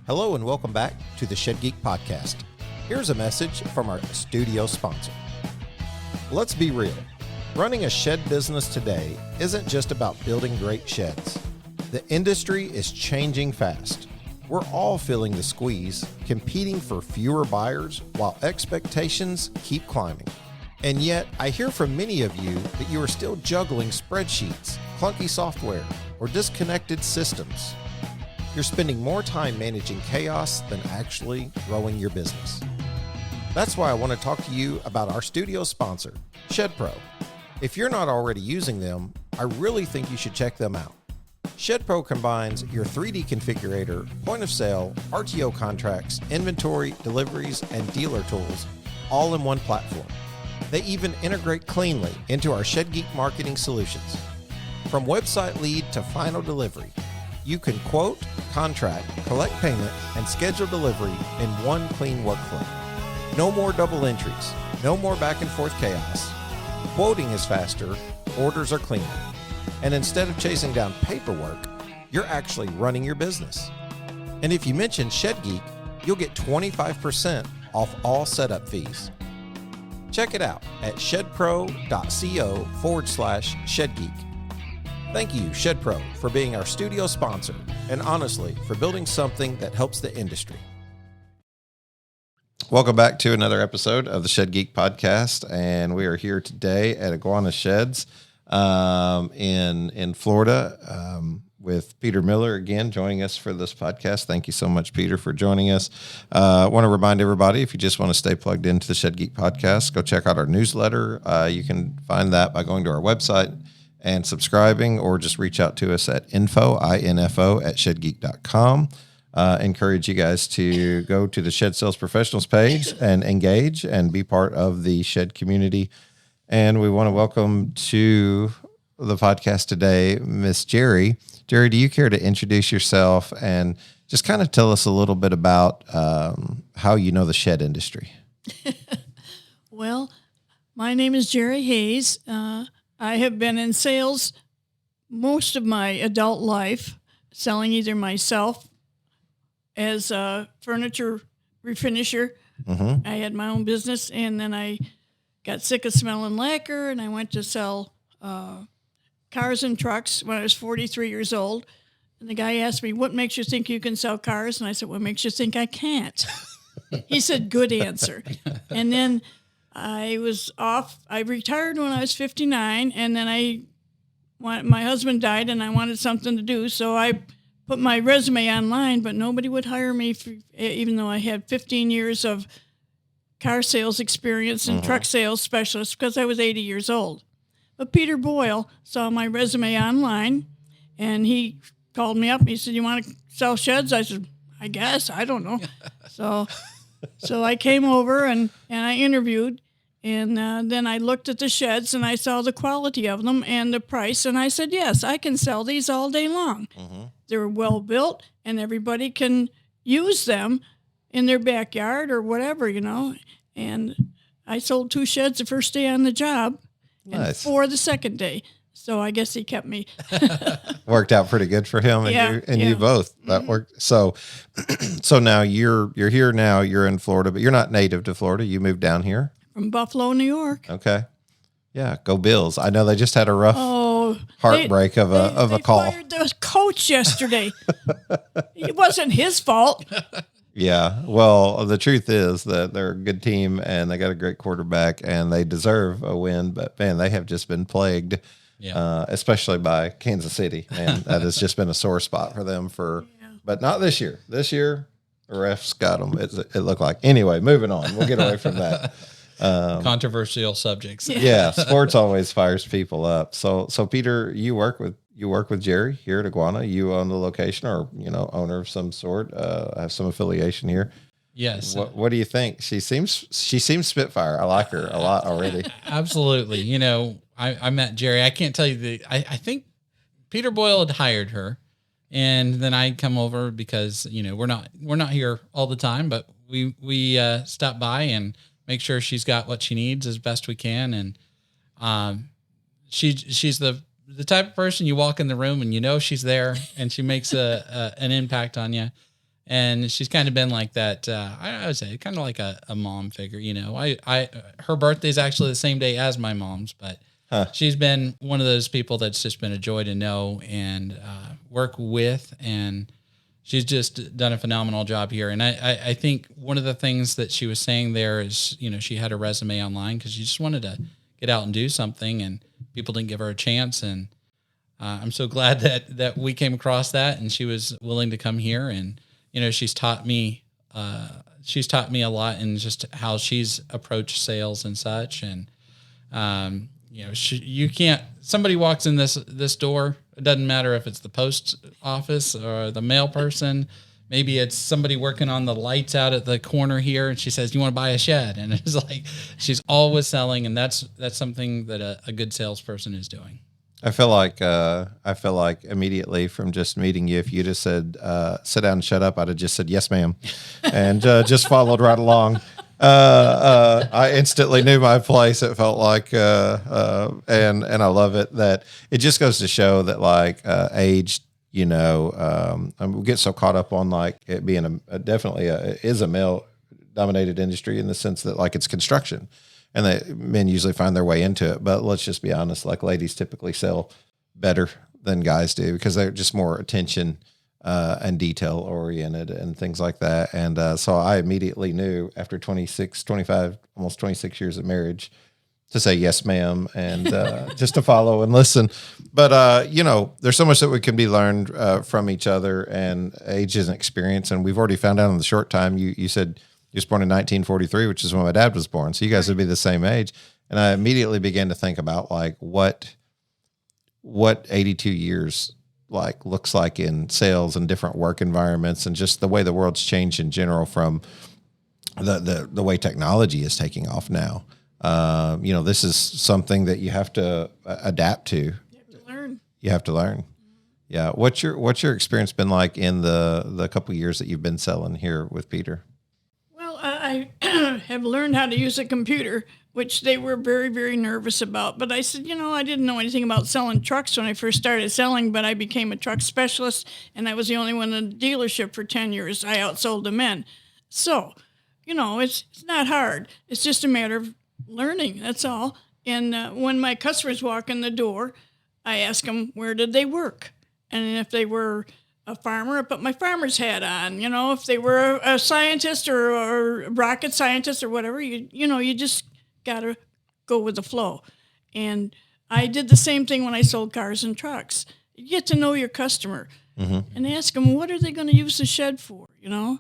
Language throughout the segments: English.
Hello and welcome back to the Shed Geek Podcast. Here's a message from our studio sponsor. Let's be real. Running a shed business today isn't just about building great sheds. The industry is changing fast. We're all feeling the squeeze, competing for fewer buyers while expectations keep climbing. And yet, I hear from many of you that you are still juggling spreadsheets, clunky software, or disconnected systems. You're spending more time managing chaos than actually growing your business. That's why I want to talk to you about our studio sponsor, ShedPro. If you're not already using them, I really think you should check them out. ShedPro combines your 3D configurator, point of sale, RTO contracts, inventory, deliveries, and dealer tools all in one platform. They even integrate cleanly into our Shed Geek marketing solutions. From website lead to final delivery, you can quote, contract, collect payment, and schedule delivery in one clean workflow. No more double entries, no more back and forth chaos. Quoting is faster, orders are cleaner. And instead of chasing down paperwork, you're actually running your business. And if you mention Shed Geek, you'll get 25% off all setup fees. Check it out at shedpro.co/ShedGeek. Thank you, ShedPro, for being our studio sponsor, and honestly, for building something that helps the industry. Welcome back to another episode of the Shed Geek Podcast, and we are here today at Iguana Sheds in Florida with Peter Miller again joining us for this podcast. Thank you so much, Peter, for joining us. I want to remind everybody, if you just want to stay plugged into the Shed Geek Podcast, go check out our newsletter. You can find that by going to our website and subscribing, or just reach out to us at info at shedgeek.com. Encourage you guys to go to the Shed Sales Professionals page and engage and be part of the Shed community. And we want to welcome to the podcast today, Miss Jerri. Jerri, do you care to introduce yourself and just kind of tell us a little bit about how you know the shed industry? Well, my name is Jerri Hayes. I have been in sales most of my adult life, selling either myself as a furniture refinisher. Mm-hmm. I had my own business, and then I got sick of smelling lacquer, and I went to sell cars and trucks when I was 43 years old. And the guy asked me, "What makes you think you can sell cars?" And I said, "What makes you think I can't?" He said, "Good answer." And then I was off. I retired when I was 59, and then my husband died, and I wanted something to do, so I put my resume online, but nobody would hire me, even though I had 15 years of car sales experience and truck sales specialist, because I was 80 years old. But Peter Boyle saw my resume online, and he called me up, and he said, "You want to sell sheds?" I said, "I guess. I don't know." So I came over, and I interviewed, and then I looked at the sheds, and I saw the quality of them and the price, and I said, "Yes, I can sell these all day long." Mm-hmm. They're well built, and everybody can use them in their backyard or whatever, And I sold 2 sheds the first day on the job, nice. And 4 the second day. So I guess he kept me. Worked out pretty good for him and you both. That worked. So now you're here now. You're in Florida, but you're not native to Florida. You moved down here from Buffalo, New York. Okay, yeah, go Bills. I know they just had a rough heartbreak of a call. They fired the coach yesterday. It wasn't his fault. Yeah, well, the truth is that they're a good team and they got a great quarterback and they deserve a win. But man, they have just been plagued. Yeah. Especially by Kansas City, and that has just been a sore spot for them but not this year. This year, the refs got them. It looked like. Anyway, moving on. We'll get away from that. Controversial subjects. Yeah, sports always fires people up. So Peter, you work with Jerri here at Iguana. You own the location, or owner of some sort. Have some affiliation here. Yes. What do you think? She seems Spitfire. I like her a lot already. Absolutely. I met Jerri. I can't tell you I think Peter Boyle had hired her, and then I'd come over because, we're not here all the time, but we stop by and make sure she's got what she needs as best we can. And she's the type of person you walk in the room and she's there and she makes an impact on you. And she's kind of been like that. I would say kind of like a mom figure, you know, her birthday's actually the same day as my mom's, but she's been one of those people that's just been a joy to know and work with. And she's just done a phenomenal job here. And I think one of the things that she was saying there is, you know, she had a resume online because she just wanted to get out and do something, and people didn't give her a chance. And I'm so glad that we came across that, and she was willing to come here. And, you know, she's taught me a lot in just how she's approached sales and such. And, you know, somebody walks in this door. It doesn't matter if it's the post office or the mail person. Maybe it's somebody working on the lights out at the corner here, and she says, "You want to buy a shed?" And it's like, she's always selling. And that's something that a good salesperson is doing. I feel like immediately from just meeting you, if you just said, sit down and shut up, I'd have just said, "Yes, ma'am." And just followed right along. I instantly knew my place. It felt like, and I love it that it just goes to show that like, age, you know, we get so caught up on like it being definitely is a male dominated industry in the sense that like it's construction. And that men usually find their way into it. But let's just be honest, like ladies typically sell better than guys do because they're just more attention and detail oriented and things like that. And so I immediately knew after 25, almost 26 years of marriage to say, "Yes, ma'am," and just to follow and listen. But, you know, there's so much that we can be learned from each other, and age is an experience. And we've already found out in the short time, you said, you was born in 1943, which is when my dad was born. So you guys would be the same age. And I immediately began to think about like what 82 years like looks like in sales and different work environments and just the way the world's changed in general from the way technology is taking off now. You know, this is something that you have to adapt to. You have to learn. Yeah. What's your experience been like in the couple of years that you've been selling here with Peter? I have learned how to use a computer, which they were very, very nervous about. But I said, you know, I didn't know anything about selling trucks when I first started selling, but I became a truck specialist, and I was the only one in the dealership for 10 years. I outsold the men. So, you know, it's not hard. It's just a matter of learning, that's all. And when my customers walk in the door, I ask them, where did they work? And if they were a farmer, I put my farmer's hat on. You know, if they were a scientist or a rocket scientist or whatever, you know, you just got to go with the flow. And I did the same thing when I sold cars and trucks. You get to know your customer and ask them, what are they going to use the shed for, you know?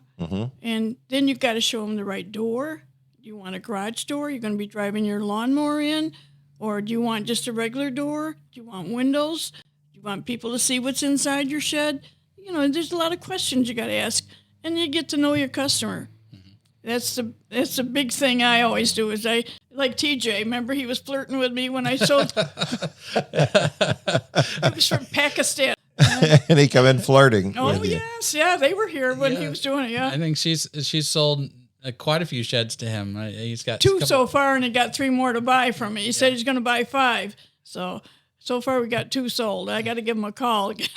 And then you've got to show them the right door. Do you want a garage door? You're going to be driving your lawnmower in? Or do you want just a regular door? Do you want windows? Do you want people to see what's inside your shed? You know, there's a lot of questions you got to ask, and you get to know your customer. That's the big thing I always do. Is I like TJ. Remember, he was flirting with me when I sold. He was from Pakistan, and he come in flirting. Oh yes, yeah, they were here when he was doing it. Yeah, I think she's sold quite a few sheds to him. He's got 2 so far, and he got 3 more to buy from me. He said he's going to buy 5. So far, we got 2 sold. I got to give him a call again.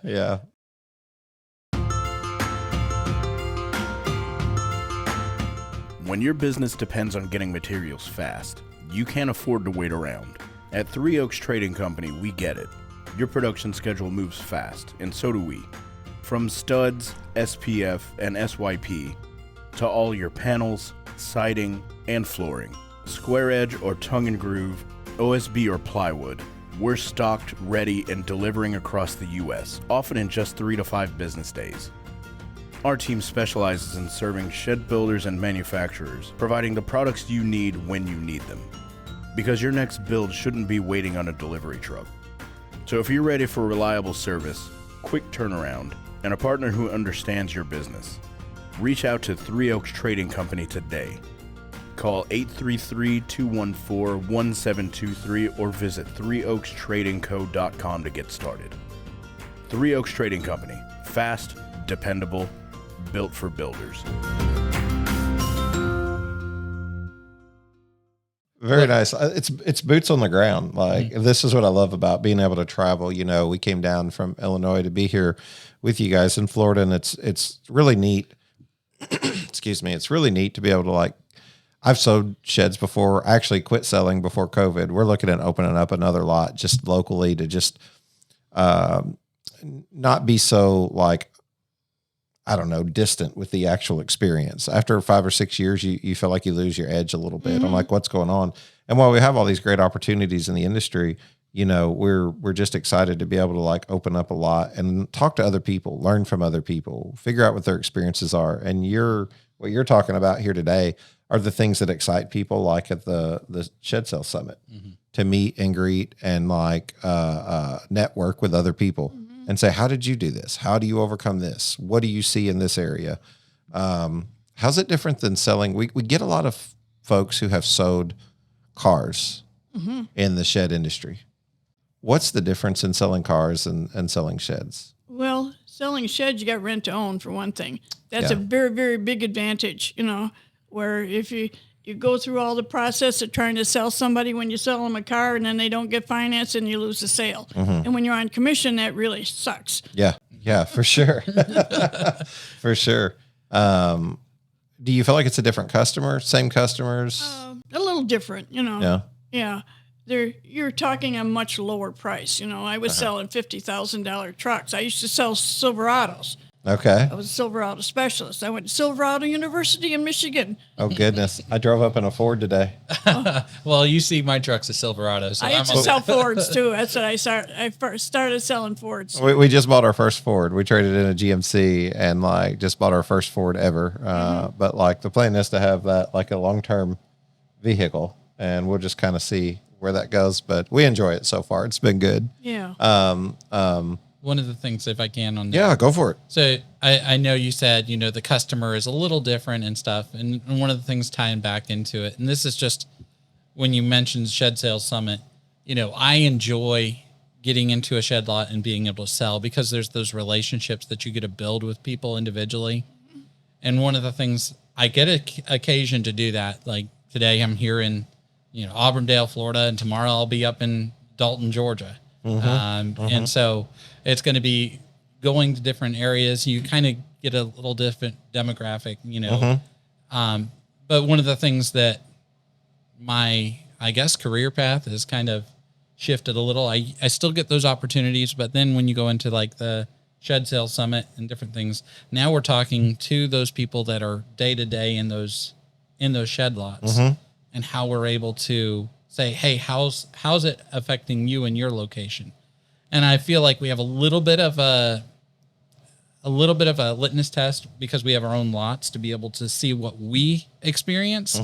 Yeah. When your business depends on getting materials fast, you can't afford to wait around. At Three Oaks Trading Company, we get it. Your production schedule moves fast, and so do we. From studs, SPF, and SYP, to all your panels, siding, and flooring. Square edge or tongue and groove, OSB or plywood, we're stocked, ready, and delivering across the U.S., often in just 3 to 5 business days. Our team specializes in serving shed builders and manufacturers, providing the products you need when you need them. Because your next build shouldn't be waiting on a delivery truck. So if you're ready for reliable service, quick turnaround, and a partner who understands your business, reach out to Three Oaks Trading Company today. Call 833-214-1723 or visit threeoakstradingco.com to get started. Three Oaks Trading Company. Fast, dependable, built for builders. Very nice. It's boots on the ground. Like this is what I love about being able to travel. You know, we came down from Illinois to be here with you guys in Florida, and it's really neat. Excuse me. It's really neat to be able to like. I've sold sheds before. I actually quit selling before COVID. We're looking at opening up another lot just locally to just not be so like, I don't know, distant with the actual experience. After 5 or 6 years, you feel like you lose your edge a little bit. I'm like, what's going on? And while we have all these great opportunities in the industry, you know, we're just excited to be able to like open up a lot and talk to other people, learn from other people, figure out what their experiences are. And what you're talking about here today are the things that excite people, like at the Shed Sale Summit, to meet and greet and like network with other people and say, how did you do this? How do you overcome this? What do you see in this area? How's it different than selling? We get a lot of folks who have sold cars in the shed industry. What's the difference in selling cars and selling sheds? Well, selling sheds, you got rent to own for one thing. That's a very, very big advantage, you know, where if you go through all the process of trying to sell somebody when you sell them a car and then they don't get financed and you lose the sale. And when you're on commission, that really sucks. Yeah, for sure. For sure. Do you feel like it's a different customer, same customers? A little different, you know. Yeah. You're talking a much lower price. You know, I was selling $50,000 trucks. I used to sell Silverados. Okay. I was a Silverado specialist. I went to Silverado University in Michigan. Oh, goodness. I drove up in a Ford today. Well, you see my truck's a Silverado. So I used to sell Fords, too. That's what I started. I first started selling Fords. We just bought our first Ford. We traded in a GMC and like just bought our first Ford ever. But like the plan is to have that like a long-term vehicle, and we'll just kind of see where that goes. But we enjoy it so far. It's been good. Yeah. One of the things, if I can, on that. Yeah, go for it. So I know you said, you know, the customer is a little different and stuff. And one of the things tying back into it, and this is just when you mentioned Shed Sales Summit, you know, I enjoy getting into a shed lot and being able to sell because there's those relationships that you get to build with people individually. And one of the things I get occasion to do that, like today I'm here in, you know, Auburndale, Florida, and tomorrow I'll be up in Dalton, Georgia. And so it's going to be going to different areas. You kind of get a little different demographic, you know. But one of the things that my, I guess, career path has kind of shifted a little. I still get those opportunities, but then when you go into like the Shed Sale Summit and different things, now we're talking to those people that are day to day in those shed lots and how we're able to say, hey, how's it affecting you in your location? And I feel like we have a little bit of a litmus test because we have our own lots to be able to see what we experience.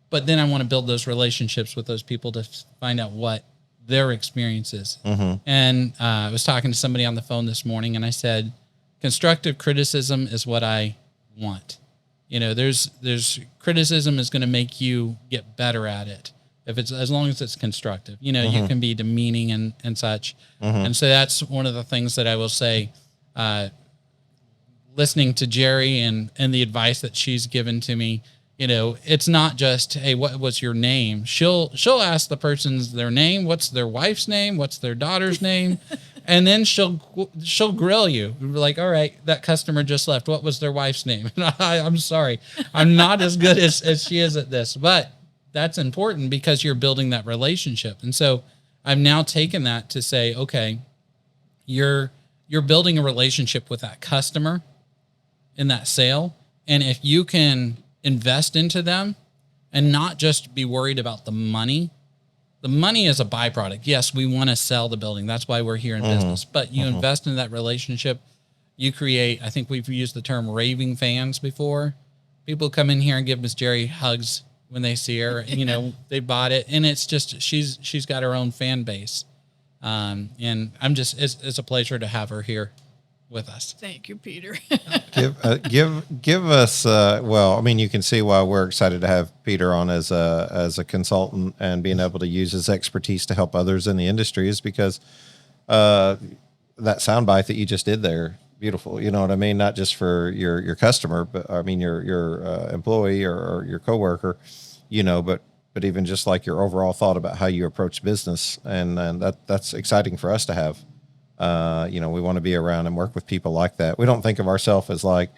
But then I want to build those relationships with those people to find out what their experience is. And I was talking to somebody on the phone this morning and I said, constructive criticism is what I want. You know, there's criticism is going to make you get better at it. If it's, as long as it's constructive, you know, you can be demeaning and such. And so that's one of the things that I will say, listening to Jerri and the advice that she's given to me, you know, it's not just, hey, what's your name? She'll ask the person's their name. What's their wife's name? What's their daughter's name? And then she'll grill you like, all right, that customer just left. What was their wife's name? And I'm sorry. I'm not as good as she is at this, but that's important because you're building that relationship. And so I've now taken that to say, okay, you're building a relationship with that customer in that sale. And if you can invest into them and not just be worried about the money is a byproduct. Yes, we want to sell the building. That's why we're here in business, but you invest in that relationship, you create, I think we've used the term raving fans before. People come in here and give Miss Jerri hugs when they see her, you know, they bought it, and it's just, she's got her own fan base. And I'm just, it's a pleasure to have her here with us. Thank you, Peter. Give us, well, I mean, you can see why we're excited to have Peter on as a consultant and being able to use his expertise to help others in the industry is because, that soundbite that you just did there, beautiful. You know what I mean? Not just for your customer, but I mean, your employee or your coworker, you know, but but even just like your overall thought about how you approach business. And that's exciting for us to have. We want to be around and work with people like that. We don't think of ourselves as like,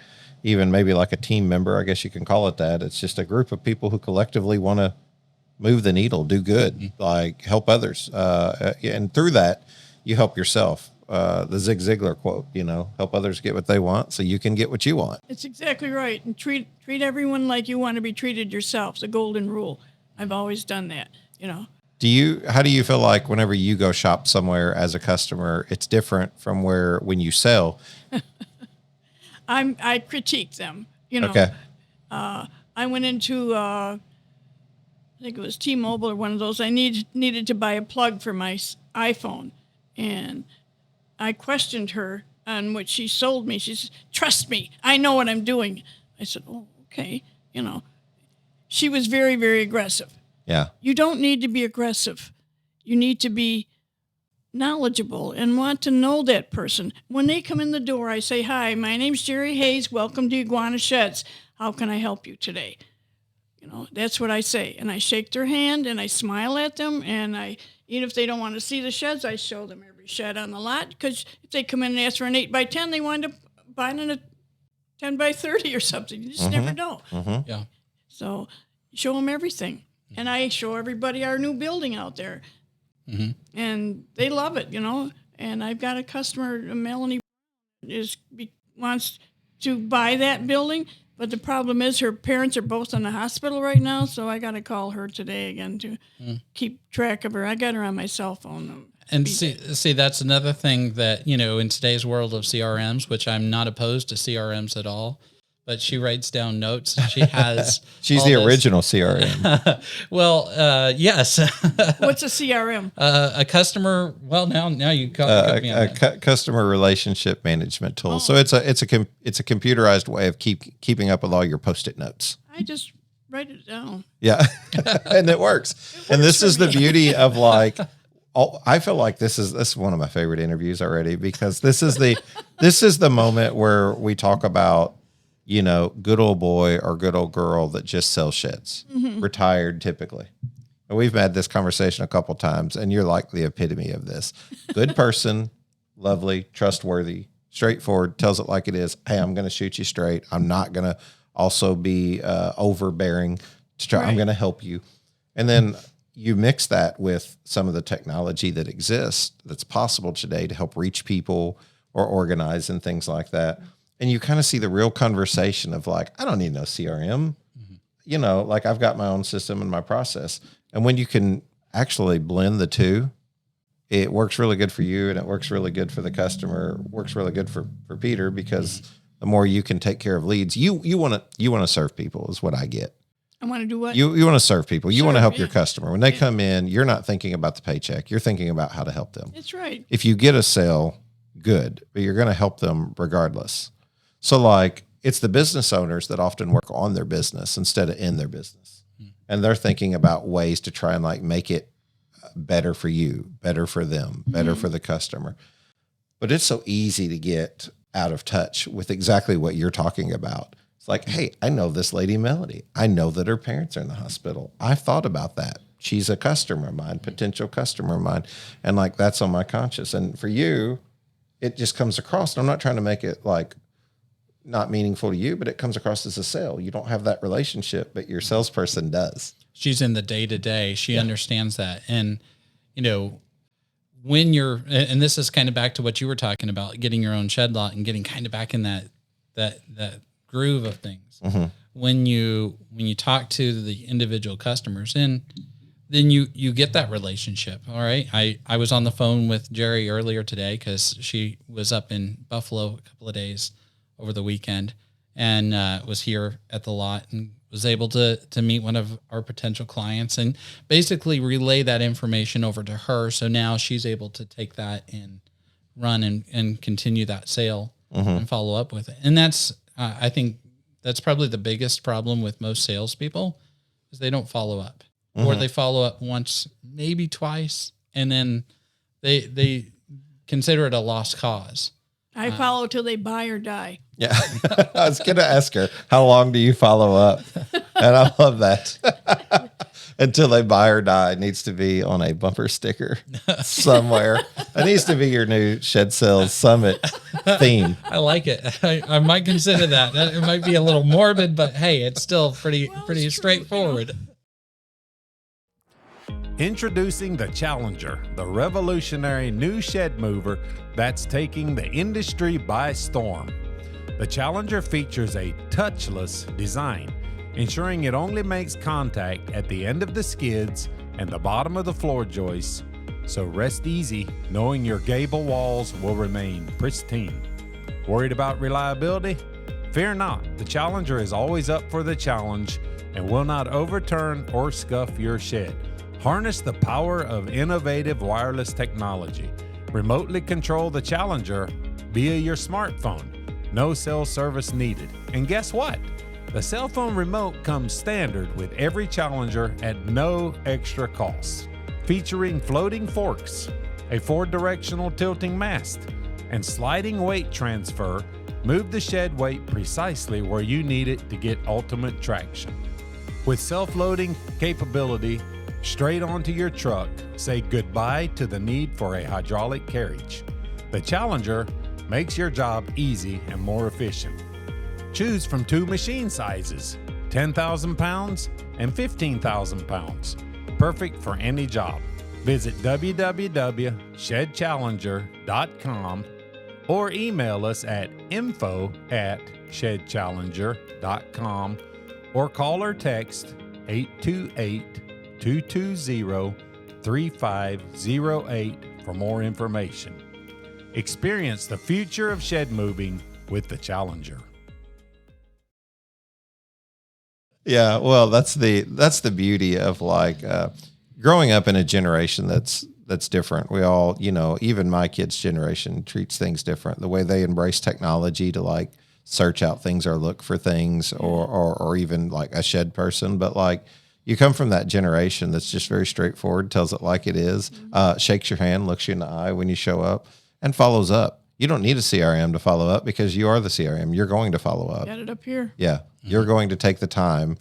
even maybe like a team member, I guess you can call it that. It's just a group of people who collectively want to move the needle, do good, like help others. And through that, you help yourself. The Zig Ziglar quote, help others get what they want so you can get what you want. It's exactly right. And treat everyone like you want to be treated yourself. It's a golden rule. I've always done that, How do you feel like whenever you go shop somewhere as a customer, it's different from when you sell? I critique them, Okay. I went into, I think it was T-Mobile or one of those. I needed to buy a plug for my iPhone. And I questioned her on what she sold me. She said, trust me, I know what I'm doing. I said, oh, okay. She was very, very aggressive. Yeah. You don't need to be aggressive. You need to be knowledgeable and want to know that person. When they come in the door, I say, hi, my name's Jerri Hayes. Welcome to Iguana Sheds. How can I help you today? That's what I say. And I shake their hand and I smile at them. And even if they don't want to see the sheds, I show them every shed on the lot. Because if they come in and ask for an 8x10, they wind up buying a 10x30 or something. You just never know. Mm-hmm. Yeah. So show them everything. And I show everybody our new building out there. Mm-hmm. And they love it, And I've got a customer, Melanie, wants to buy that building. But the problem is her parents are both in the hospital right now, so I got to call her today again to keep track of her. I got her on my cell phone. And see, that's another thing that, in today's world of CRMs, which I'm not opposed to CRMs at all, but she writes down notes. She has. She's the original CRM. Well, yes. What's a CRM? A customer. Well, now you cut me on that. Customer relationship management tool. Oh. So it's a computerized way of keeping up with all your Post-it notes. I just write it down. Yeah, and it works. And this is the beauty of like. I feel like this is one of my favorite interviews already, because this is the moment where we talk about, good old boy or good old girl that just sells sheds, retired typically. And we've had this conversation a couple times, and you're like the epitome of this. Good person, lovely, trustworthy, straightforward, tells it like it is. Hey, I'm going to shoot you straight. I'm not going to also be overbearing. I'm going to help you. And then you mix that with some of the technology that exists that's possible today to help reach people or organize and things like that. And you kind of see the real conversation of like, I don't need no CRM, like I've got my own system and my process. And when you can actually blend the two, it works really good for you and it works really good for the customer, works really good for Peter, because the more you can take care of leads, you want to serve people is what I get. I want to do what? You want to serve people. You want to help your customer. When they come in, you're not thinking about the paycheck. You're thinking about how to help them. That's right. If you get a sale, good, but you're going to help them regardless. So like it's the business owners that often work on their business instead of in their business. And they're thinking about ways to try and like make it better for you, better for them, better for the customer. But it's so easy to get out of touch with exactly what you're talking about. It's like, hey, I know this lady Melody. I know that her parents are in the hospital. I've thought about that. She's a customer of mine, potential customer of mine. And like, that's on my conscience. And for you, it just comes across. And I'm not trying to make it like not meaningful to you, but it comes across as a sale. You don't have that relationship, but your salesperson does. She's in the day-to-day. She understands that. And, when and this is kind of back to what you were talking about, getting your own shed lot and getting kind of back in that groove of things. Mm-hmm. When you talk to the individual customers, and then you get that relationship. All right. I was on the phone with Jerri earlier today because she was up in Buffalo a couple of days over the weekend and was here at the lot and was able to meet one of our potential clients and basically relay that information over to her. So now she's able to take that and run and continue that sale and follow up with it. And that's, I think that's probably the biggest problem with most salespeople is they don't follow up or they follow up once, maybe twice. And then they consider it a lost cause. I follow till they buy or die. Yeah. I was going to ask her, how long do you follow up? And I love that. until they buy or die. It needs to be on a bumper sticker somewhere. It needs to be your new Shed Sales Summit theme. I like it. I might consider that. It might be a little morbid, but hey, it's still pretty straightforward. Introducing the Challenger, the revolutionary new shed mover that's taking the industry by storm. The Challenger features a touchless design, ensuring it only makes contact at the end of the skids and the bottom of the floor joists, so rest easy knowing your gable walls will remain pristine. Worried about reliability? Fear not, the Challenger is always up for the challenge and will not overturn or scuff your shed. Harness the power of innovative wireless technology. Remotely control the Challenger via your smartphone. No cell service needed. And guess what? The cell phone remote comes standard with every Challenger at no extra cost. Featuring floating forks, a 4-directional tilting mast, and sliding weight transfer, move the shed weight precisely where you need it to get ultimate traction. With self-loading capability, straight onto your truck, say goodbye to the need for a hydraulic carriage. The Challenger makes your job easy and more efficient. Choose from 2 machine sizes, 10,000 pounds and 15,000 pounds. Perfect for any job. Visit www.shedchallenger.com or email us at info@shedchallenger.com or call or text 828-220-3508 for more information. Experience the future of shed moving with the Challenger. Yeah, well, that's the beauty of growing up in a generation that's different. We all, even my kids' generation treats things different. The way they embrace technology to search out things or look for things, or even like a shed person. But you come from that generation that's just very straightforward, tells it like it is, shakes your hand, looks you in the eye when you show up, and follows up. You don't need a CRM to follow up because you are the CRM. You're going to follow up. Got it up here. Yeah, you're going to take the time.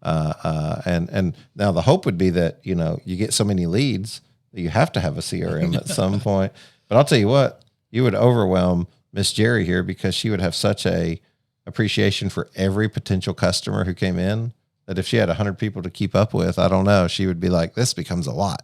And now the hope would be that, you get so many leads that you have to have a CRM at some point. But I'll tell you what, you would overwhelm Miss Jerri here because she would have such a appreciation for every potential customer who came in that if she had 100 people to keep up with, I don't know, she would be like, this becomes a lot.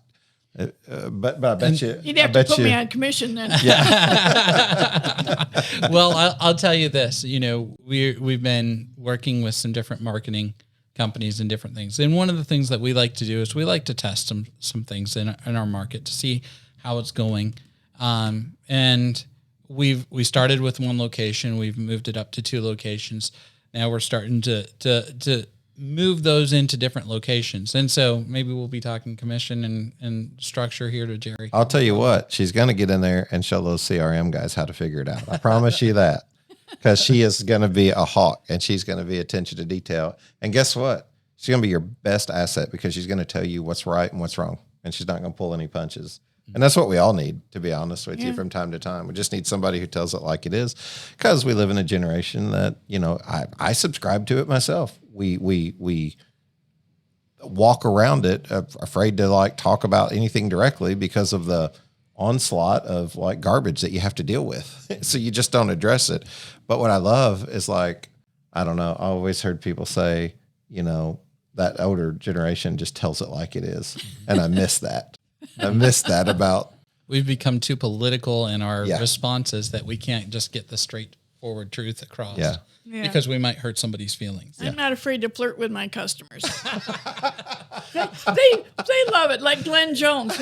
But I bet you you'd have to put me on commission then. Yeah. Well, I'll tell you this. We've been working with some different marketing companies and different things, and one of the things that we like to do is we like to test some things in our market to see how it's going. And we started with 1 location. We've moved it up to 2 locations. Now we're starting to move those into different locations. And so maybe we'll be talking commission and structure here to Jerri. I'll tell you what, she's going to get in there and show those CRM guys how to figure it out. I promise you that, because she is going to be a hawk and she's going to be attention to detail. And guess what? She's going to be your best asset because she's going to tell you what's right and what's wrong. And she's not going to pull any punches. And that's what we all need, to be honest with you, from time to time. We just need somebody who tells it like it is, because we live in a generation that, I subscribe to it myself. We walk around it afraid to talk about anything directly because of the onslaught of garbage that you have to deal with. So you just don't address it. But what I love is I don't know, I always heard people say, that older generation just tells it like it is. And I miss that. I miss that about. We've become too political in our responses that we can't just get the straightforward truth across. Yeah. Because we might hurt somebody's feelings. I'm not afraid to flirt with my customers. they love it. Like Glenn Jones,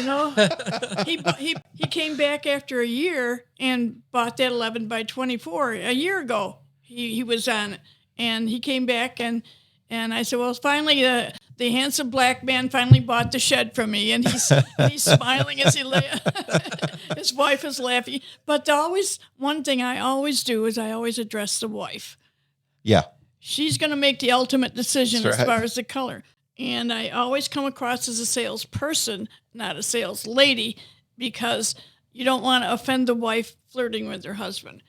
he came back after a year and bought that 11 by 24 a year ago. He was on it, and he came back and I said, well, finally the handsome black man finally bought the shed from me, and he's smiling as he his wife is laughing. But one thing I always do is I always address the wife. Yeah. She's going to make the ultimate decision That's as right. far as the color. And I always come across as a salesperson, not a sales lady, because you don't want to offend the wife flirting with their husband.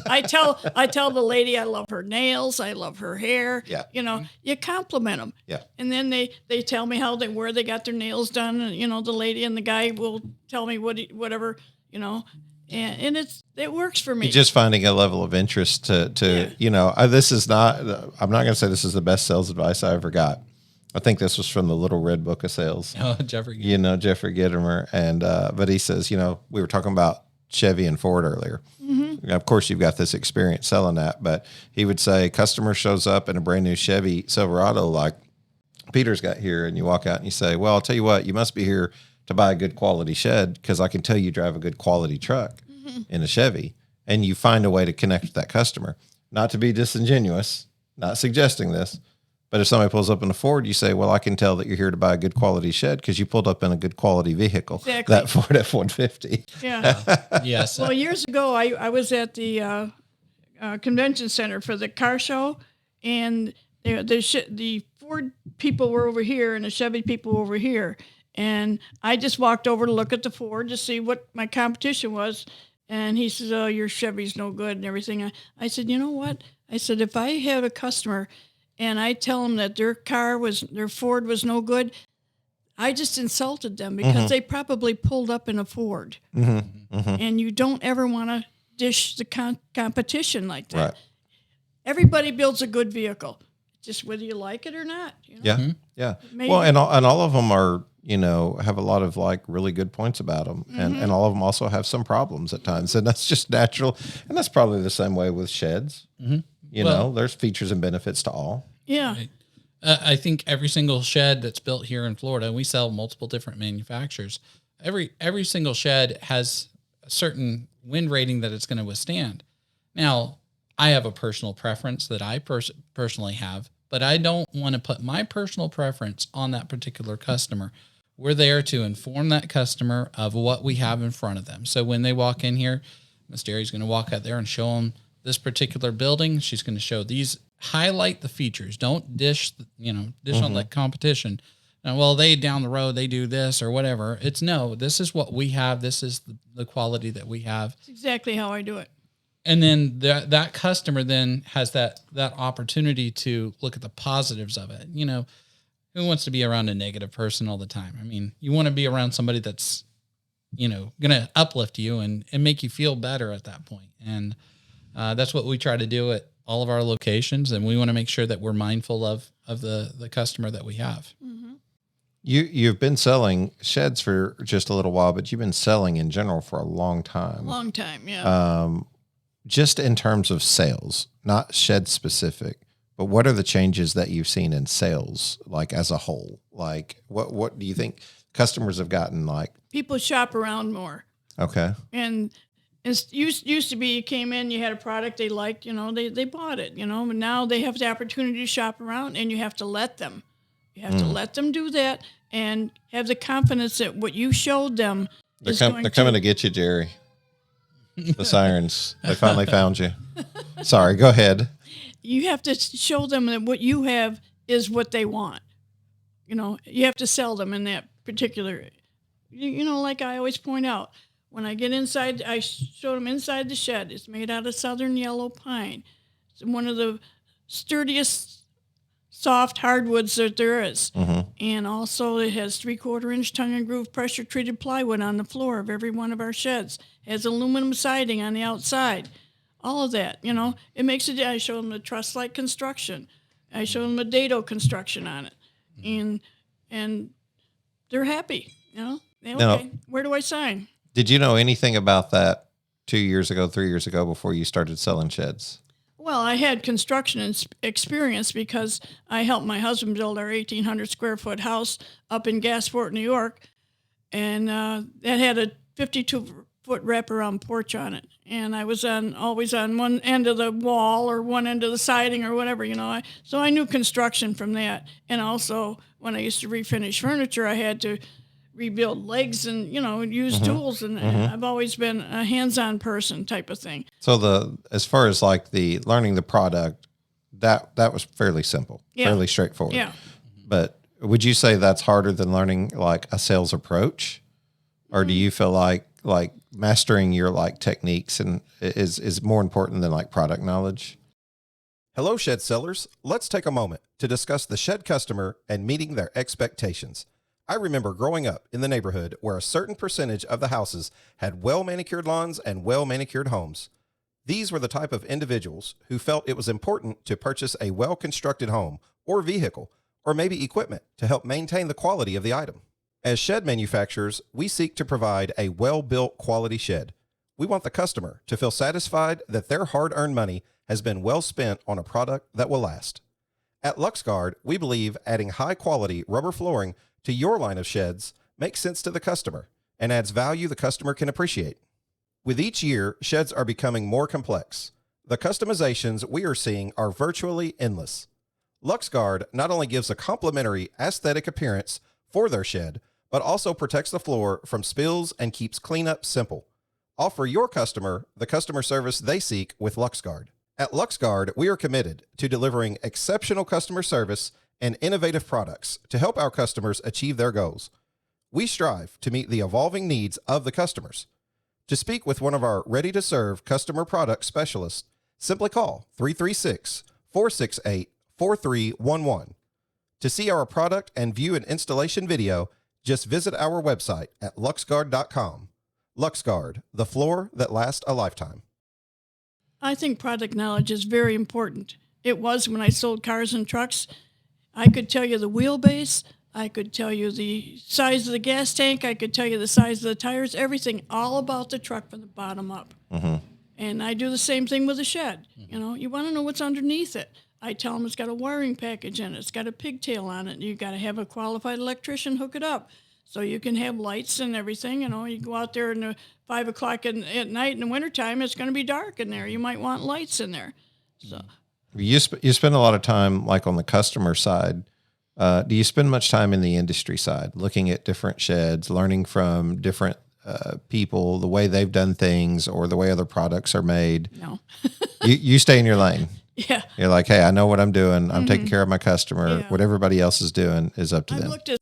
I tell the lady I love her nails, I love her hair. Yeah. You know, you compliment them. Yeah. And then they tell me where they got their nails done, and you know, the lady and the guy will tell me whatever, you know, and it works for me. You're just finding a level of interest to you know, this is not. I'm not going to say this is the best sales advice I ever got. I think this was from the Little Red Book of Sales. Oh, Jeffrey. You know, Jeffrey Gittimer, and but he says, you know, we were talking about Chevy and Ford earlier. Mm-hmm. Of course, you've got this experience selling that, but he would say, customer shows up in a brand new Chevy Silverado like Peter's got here, and you walk out and you say, well, I'll tell you what, you must be here to buy a good quality shed because I can tell you drive a good quality truck in a Chevy, and you find a way to connect with that customer. Not to be disingenuous, not suggesting this, but if somebody pulls up in a Ford, you say, well, I can tell that you're here to buy a good quality shed because you pulled up in a good quality vehicle. Exactly. That Ford F-150. Yeah. Yes. Well, years ago, I was at the convention center for the car show, and the Ford people were over here and the Chevy people over here. And I just walked over to look at the Ford to see what my competition was. And he says, oh, your Chevy's no good and everything. I said, you know what? I said, if I have a customer and I tell them that their Ford was no good, I just insulted them because they probably pulled up in a Ford. And you don't ever want to dish the competition like that. Right. Everybody builds a good vehicle, just whether you like it or not. You know? Yeah. Yeah. Maybe. Well, and all of them are, you know, have a lot of like really good points about them. And all of them also have some problems at times. And that's just natural. And that's probably the same way with sheds. You know, there's features and benefits to all. Yeah. I think every single shed that's built here in Florida, we sell multiple different manufacturers. Every single shed has a certain wind rating that it's going to withstand. Now, I have a personal preference that I personally have, but I don't want to put my personal preference on that particular customer. We're there to inform that customer of what we have in front of them. So when they walk in here, Miss Jerri's going to walk out there and show them this particular building. She's going to show these, highlight the features. Don't dish on the competition. And, well, they down the road, they do this or whatever. It's no, this is what we have. This is the quality that we have. That's exactly how I do it. And then that customer then has that opportunity to look at the positives of it. You know, who wants to be around a negative person all the time? I mean, you want to be around somebody that's, you know, going to uplift you and make you feel better at that point. And that's what we try to do at all of our locations. And we want to make sure that we're mindful of the customer that we have. You've been selling sheds for just a little while, but you've been selling in general for a long time. Long time, yeah. Just in terms of sales, not shed specific, but what are the changes that you've seen in sales, like as a whole? Like what do you think customers have gotten like? People shop around more. Okay. And it used to be you came in, you had a product they liked, you know, they bought it, you know, but now they have the opportunity to shop around and you have to let them. You have to let them do that and have the confidence that what you showed them They're coming to get you, Jerri. The sirens. They finally found you. Sorry, go ahead. You have to show them that what you have is what they want. You know, you have to sell them in that particular, you know, like I always point out, when I get inside, I show them inside the shed. It's made out of southern yellow pine. It's one of the sturdiest, soft hardwoods that there is. And also it has 3/4 inch tongue and groove pressure treated plywood on the floor of every one of our sheds. It has aluminum siding on the outside. All of that, you know, it makes it. I show them the truss-like construction. I show them a dado construction on it, and they're happy. You know, okay, where do I sign? Did you know anything about that 2 years ago, 3 years ago before you started selling sheds? Well, I had construction experience because I helped my husband build our 1,800 square foot house up in Gasport, New York, and that had a 52-foot wraparound porch on it. And I was always on one end of the wall or one end of the siding or whatever, you know. So I knew construction from that. And also, when I used to refinish furniture, I had to rebuild legs and, you know, use tools. And I've always been a hands-on person type of thing. So as far as like the learning the product, that was fairly simple, fairly straightforward. Yeah. But would you say that's harder than learning like a sales approach? Or do you feel like mastering your like techniques and is more important than like product knowledge? Hello, shed sellers. Let's take a moment to discuss the shed customer and meeting their expectations. I remember growing up in the neighborhood where a certain percentage of the houses had well-manicured lawns and well-manicured homes. These were the type of individuals who felt it was important to purchase a well-constructed home or vehicle, or maybe equipment to help maintain the quality of the item. As shed manufacturers, we seek to provide a well-built quality shed. We want the customer to feel satisfied that their hard-earned money has been well spent on a product that will last. At LuxGuard, we believe adding high-quality rubber flooring to your line of sheds makes sense to the customer and adds value the customer can appreciate. With each year, sheds are becoming more complex. The customizations we are seeing are virtually endless. LuxGuard not only gives a complimentary aesthetic appearance for their shed, but also protects the floor from spills and keeps cleanup simple. Offer your customer the customer service they seek with LuxGuard. At LuxGuard, we are committed to delivering exceptional customer service and innovative products to help our customers achieve their goals. We strive to meet the evolving needs of the customers. To speak with one of our ready-to-serve customer product specialists, simply call 336-468-4311. To see our product and view an installation video, just visit our website at luxguard.com. LuxGuard, the floor that lasts a lifetime. I think product knowledge is very important. It was when I sold cars and trucks. I could tell you the wheelbase. I could tell you the size of the gas tank. I could tell you the size of the tires, everything, all about the truck from the bottom up. Mm-hmm. And I do the same thing with a shed. You know, you want to know what's underneath it. I tell them it's got a wiring package in it. It's got a pigtail on it. You got to have a qualified electrician hook it up so you can have lights and everything. You know, you go out there in the 5 o'clock at night in the wintertime, it's going to be dark in there. You might want lights in there. So you spend a lot of time like on the customer side. Do you spend much time in the industry side, looking at different sheds, learning from different people, the way they've done things or the way other products are made? No. you stay in your lane. Yeah. You're like, hey, I know what I'm doing. I'm taking care of my customer. Yeah. What everybody else is doing is up to I've them. looked at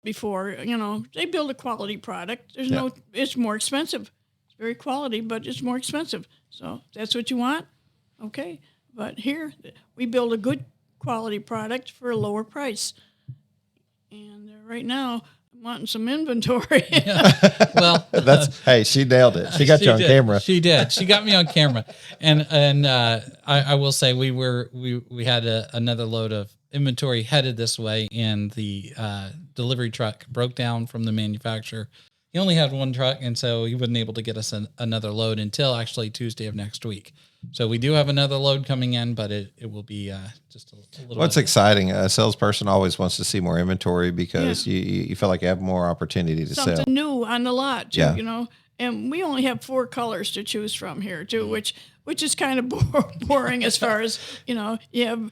before, you know, they build a quality product. Yeah. It's more expensive. It's very quality, but it's more expensive. So if that's what you want, okay. But here, we build a good quality product for a lower price. And right now, I'm wanting some inventory. Well, hey, she nailed it. She got you on camera. She did. She got me on camera. And I will say we had another load of inventory headed this way, and the delivery truck broke down from the manufacturer. He only had one truck, and so he wasn't able to get us another load until actually Tuesday of next week. So we do have another load coming in, but it will be just a little. What's exciting? A salesperson always wants to see more inventory because you feel like you have more opportunity to Something sell. new on the lot, too, Yeah. you know. And we only have 4 colors to choose from here, too, which is kind of boring as far as, you know, you have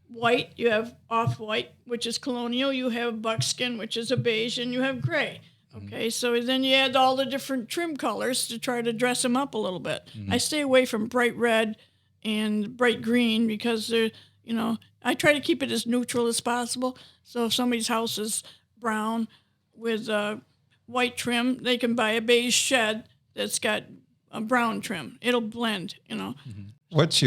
white, you have off-white, which is colonial, you have buckskin, which is a beige, and you have gray. Okay, so then you add all the different trim colors to try to dress them up a little bit. Mm-hmm. I stay away from bright red and bright green because they're, you know, I try to keep it as neutral as possible. So if somebody's house is brown with white trim, they can buy a beige shed that's got a brown trim. It'll blend, you know. Mm-hmm. What's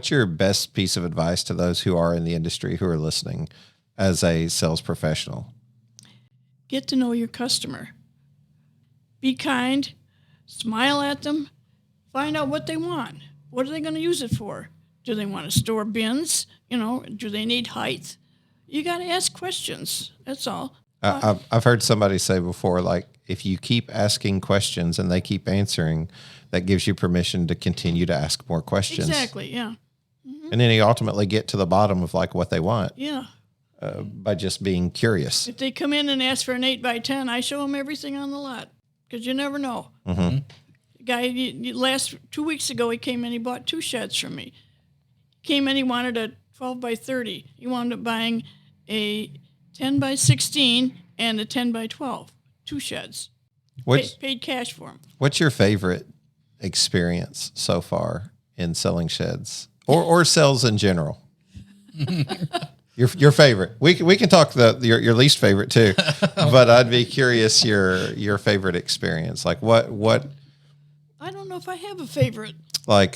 your best piece of advice to those who are in the industry who are listening as a sales professional? Get to know your customer. Be kind. Smile at them. Find out what they want. What are they going to use it for? Do they want to store bins? You know, do they need height? You got to ask questions. That's all. I've heard somebody say before, like, if you keep asking questions and they keep answering, that gives you permission to continue to ask more questions. Exactly, yeah. Mm-hmm. And then you ultimately get to the bottom of, like, what they want. Yeah. By just being curious. If they come in and ask for an 8x10, I show them everything on the lot because you never know. Mm-hmm. The guy, 2 weeks ago, he came in, he bought 2 sheds from me. Came in, he wanted a 12x30. He wound up buying a 10x16 and a 10x12. 2 sheds. Paid cash for them. What's your favorite experience so far in selling sheds or sales in general? Your favorite. We can talk your least favorite too, but I'd be curious your favorite experience. Like what know if I have a favorite. Like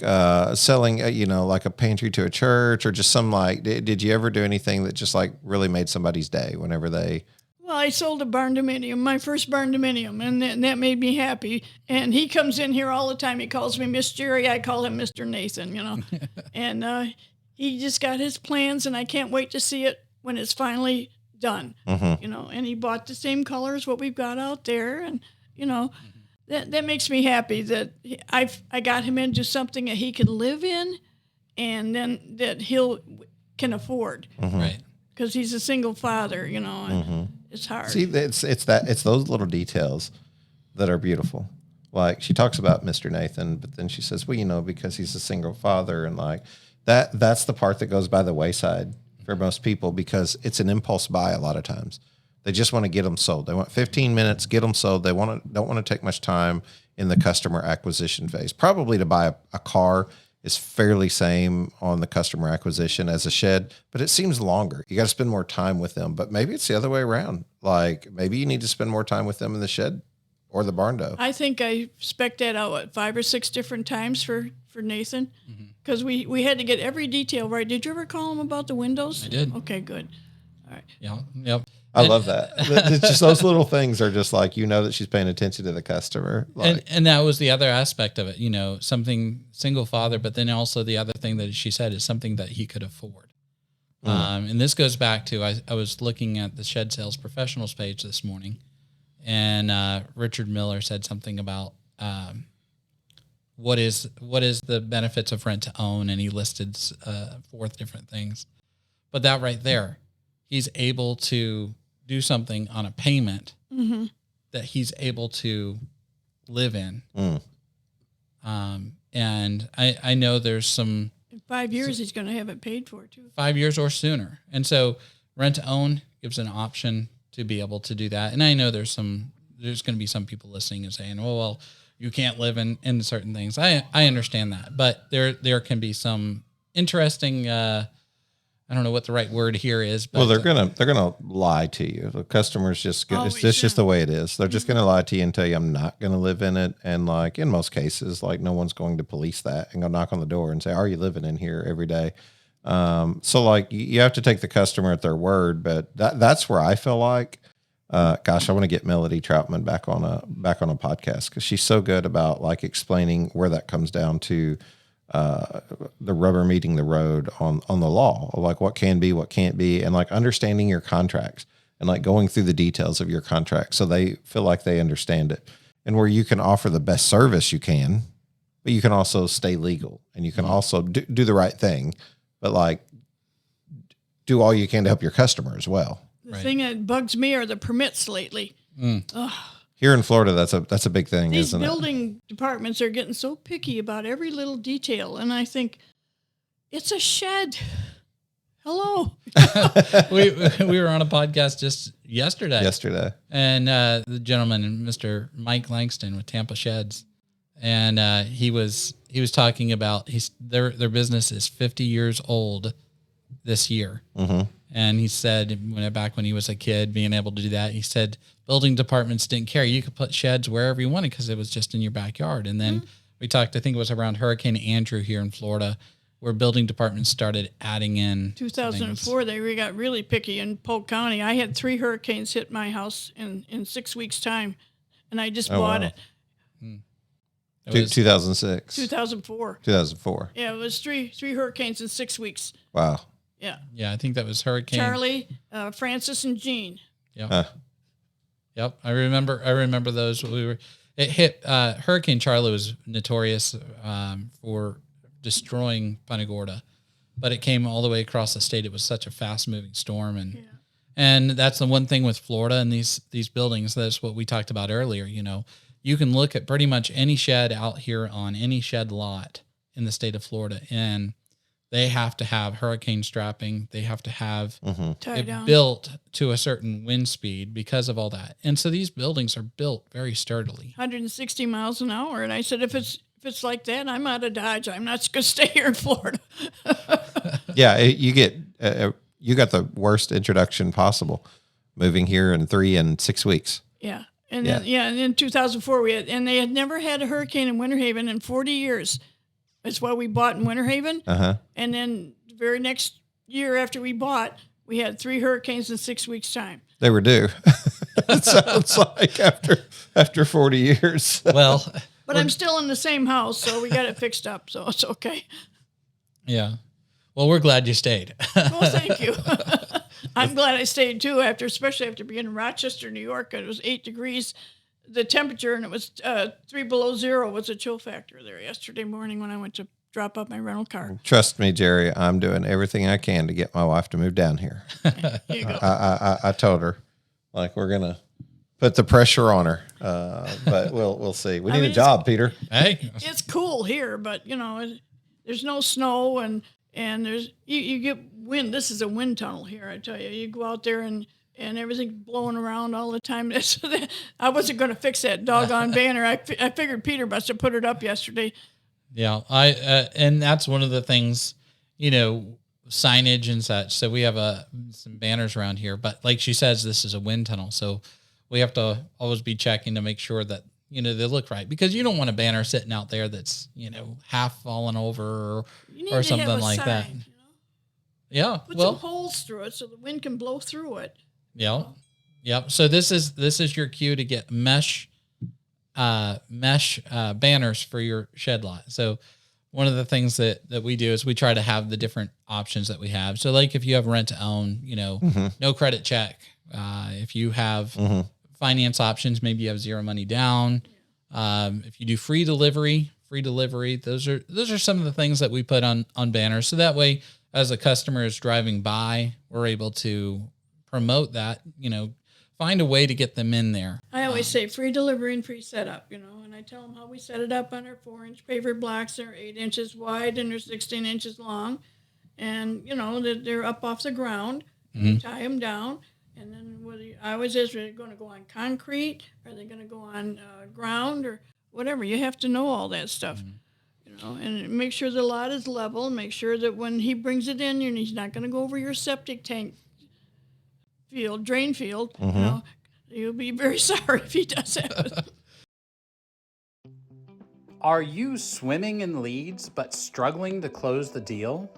selling, like a pantry to a church or just some like, did you ever do anything that just like really made somebody's day whenever they... Well, I sold a barn dominium, my first barn dominium, and that made me happy. And he comes in here all the time. He calls me Miss Jerry. I call him Mr. Nathan, And he just got his plans, and I can't wait to see it when it's finally done. And he bought the same colors what we've got out there, and that makes me happy that I got him into something that he can live in, and then that can afford. Right. Because he's a single father, and it's hard. See, it's those little details that are beautiful. Like she talks about Mr. Nathan, but then she says, well, because he's a single father, and like that's the part that goes by the wayside for most people because it's an impulse buy a lot of times. They just want to get them sold. They want 15 minutes, get them sold. They don't want to take much time in the customer acquisition phase. Probably to buy a car is fairly same on the customer acquisition as a shed, but it seems longer. You got to spend more time with them, but maybe it's the other way around. Like maybe you need to spend more time with them in the shed or the barn dough. I think I spec'd that out 5 or 6 different times for Nathan because we had to get every detail right. Did you ever call him about the windows? I did. Okay, good. All right. Yeah. Yep. I love that. It's just those little things are just like, that she's paying attention to the customer. Like, and that was the other aspect of it, something single father, but then also the other thing that she said is something that he could afford. And this goes back to, I was looking at the Shed Sales Professionals page this morning, and Richard Miller said something about what is the benefits of rent to own, and he listed 4 different things. But that right there, he's able to do something on a payment that he's able to live in. And I know there's some... In 5 years, he's going to have it paid for, too. 5 years or sooner. And so rent to own gives an option to be able to do that. And I know there's going to be some people listening and saying, well, you can't live in certain things. I understand that. But there can be some interesting... I don't know what the right word here is. But well, they're gonna lie to you. The customer's just gonna, it's just the way it is. They're just gonna lie to you and tell you I'm not gonna live in it. And like in most cases, like no one's going to police that and go knock on the door and say, "Are you living in here every day?" So like you have to take the customer at their word. But that's where I feel like, gosh, I want to get Melody Troutman back on a podcast because she's so good about like explaining where that comes down to. The rubber meeting the road on the law, like what can be, what can't be, and like understanding your contracts and like going through the details of your contract so they feel like they understand it, and where you can offer the best service you can, but you can also stay legal and you can also do the right thing, but like do all you can to help your customer as well. The thing that bugs me are the permits lately. Here in Florida, that's a big thing, These isn't it? These building departments are getting so picky about every little detail, and I think it's a shed. Hello. we were on a podcast just yesterday. And the gentleman, Mr. Mike Langston with Tampa Sheds, and he was talking about their business is 50 years old this year. And he said back when he was a kid, being able to do that, he said building departments didn't care. You could put sheds wherever you wanted because it was just in your backyard. And then we talked, I think it was around Hurricane Andrew here in Florida, where building departments started adding in 2004, they got really picky in Polk County. I had 3 hurricanes hit my house in 6 weeks' time, and I just bought it. 2006. 2004. 2004. Yeah, it was three hurricanes in 6 weeks. Wow. Yeah. Yeah, I think that was Hurricane Charlie, Francis, and Jean. Yep. Yep. I remember those. It hit Hurricane Charlie was notorious for destroying Punta Gorda, but it came all the way across the state. It was such a fast moving storm, and that's the one thing with Florida and these buildings. That's what we talked about earlier. You can look at pretty much any shed out here on any shed lot in the state of Florida, and they have to have hurricane strapping. They have to have it built to a certain wind speed because of all that. And so these buildings are built very sturdily. 160 miles an hour. And I said, if it's like that, I'm out of Dodge. I'm not going to stay here in Florida. Yeah, you got the worst introduction possible, moving here in 3 and 6 weeks. Yeah. And then, and in 2004 and they had never had a hurricane in Winter Haven in 40 years. That's why we bought in Winter Haven. And then the very next year after we bought, we had 3 hurricanes in 6 weeks' time. They were due. It sounds like after 40 years. Well, but I'm still in the same house, so we got it fixed up, so it's okay. Yeah. Well, we're glad you stayed. Well, thank you. I'm glad I stayed too, especially after being in Rochester, New York. It was 8 degrees, the temperature, and it was 3 below zero was a chill factor there yesterday morning when I went to drop up my rental car. Trust me, Jerry, I'm doing everything I can to get my wife to move down here. Here you go. I told her, like, we're gonna put the pressure on her, but we'll see. We need a job, Peter. Hey, It's cool here, but there's no snow and there's you get wind. This is a wind tunnel here, I tell you. You go out there and everything's blowing around all the time. I wasn't going to fix that doggone banner. I figured Peter must have put it up yesterday. yeah, and that's one of the things, signage and such. So we have some banners around here, but like she says, this is a wind tunnel, so we have to always be checking to make sure that they look right, because you don't want a banner sitting out there that's half fallen over or something like that. Yeah, Put some holes through it so the wind can blow through it. Yeah. Yep. So this is your cue to get mesh banners for your shed lot. So one of the things that we do is we try to have the different options that we have. So like if you have rent to own, no credit check. If you have finance options, maybe you have zero money down. If you do free delivery, those are some of the things that we put on banners. So that way, as a customer is driving by, we're able to promote that, find a way to get them in there. I always say free delivery and free setup, and I tell them how we set it up on our 4-inch paver blocks. They're 8 inches wide and they're 16 inches long. And, they're up off the ground. You tie them down. And then I always ask, are they going to go on concrete? Are they going to go on ground or whatever? You have to know all that stuff. And make sure the lot is level. Make sure that when he brings it in, he's not going to go over your septic tank drain field. You'll be very sorry if he does that. Are you swimming in leads but struggling to close the deal?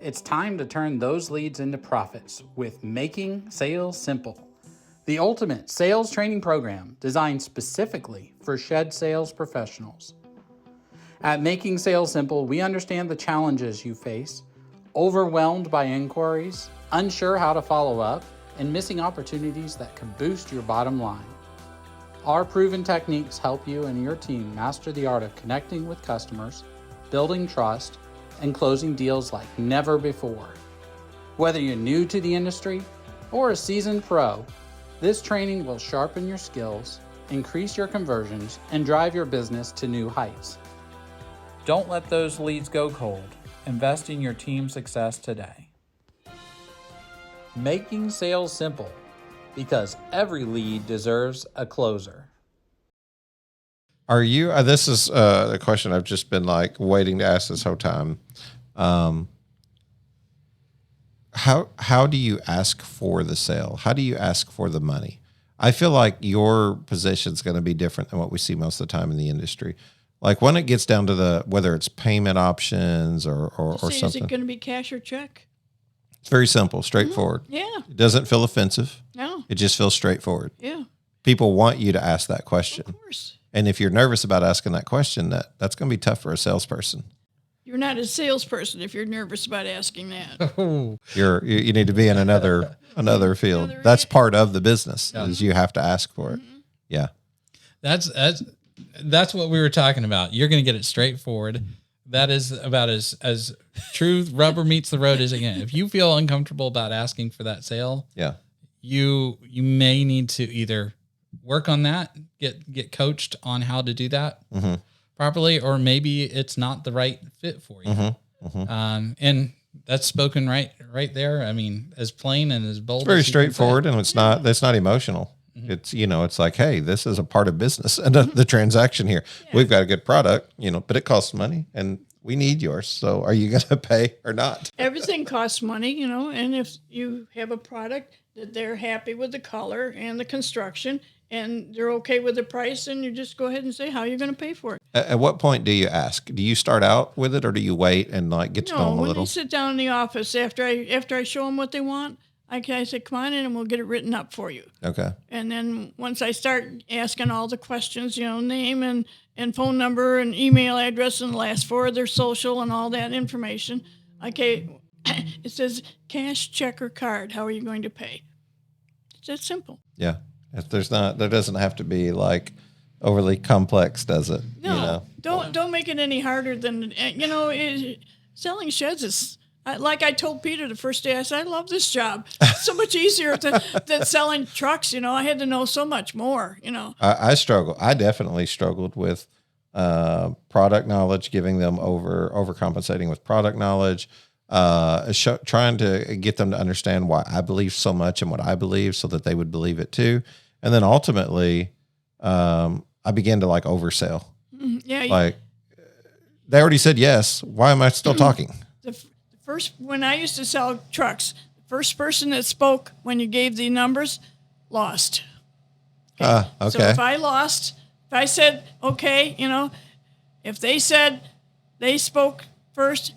It's time to turn those leads into profits with Making Sales Simple, the ultimate sales training program designed specifically for shed sales professionals. At Making Sales Simple, we understand the challenges you face, overwhelmed by inquiries, unsure how to follow up, and missing opportunities that can boost your bottom line. Our proven techniques help you and your team master the art of connecting with customers, building trust, and closing deals like never before. Whether you're new to the industry or a seasoned pro, this training will sharpen your skills, increase your conversions, and drive your business to new heights. Don't let those leads go cold. Invest in your team's success today. Making sales simple, because every lead deserves a closer. Are you, this is a question I've just been waiting to ask this whole time. How do you ask for the sale? How do you ask for the money? I feel like your position is going to be different than what we see most of the time in the industry. Like when it gets down to whether it's payment options or something. Is it going to be cash or check? It's very simple, straightforward. Yeah. It doesn't feel offensive. No. It just feels straightforward. Yeah. People want you to ask that question. Of course. And if you're nervous about asking that question, that's going to be tough for a salesperson. You're not a salesperson if you're nervous about asking that. You need to be in another field. That's part of the business is you have to ask for it. Yeah. That's what we were talking about. You're going to get it straightforward. That is about as true rubber meets the road as it can. If you feel uncomfortable about asking for that sale, you may need to either work on that, get coached on how to do that properly, or maybe it's not the right fit for you. And that's spoken right there. I mean, as plain and as bold. It's very straightforward, and it's not emotional. It's, it's like, hey, this is a part of business and the transaction here. We've got a good product, but it costs money and we need yours. So are you going to pay or not? Everything costs money, and if you have a product that they're happy with the color and the construction and they're okay with the price, and you just go ahead and say how you're going to pay for it. At what point do you ask? Do you start out with it, or do you wait and like get to know them a when little? they sit down in the office after I show them what they want, I say, come on in and we'll get it written up for you. Okay. And then once I start asking all the questions, name and phone number and email address and the last four of their social and all that information, okay, it says cash, check, or card. How are you going to pay? It's that simple. Yeah. If there doesn't have to be like overly complex, does it? No, don't make it any harder than, selling sheds is, like I told Peter the first day, I said, I love this job. It's so much easier than selling trucks. I had to know so much more, I definitely struggled with product knowledge, giving them overcompensating with product knowledge, trying to get them to understand why I believe so much in what I believe so that they would believe it too. And then ultimately, I began to like oversell. Yeah. Like they already said yes. Why am I still talking? When I used to sell trucks, the first person that spoke when you gave the numbers lost. Okay. So if I said, okay, if they said they spoke first,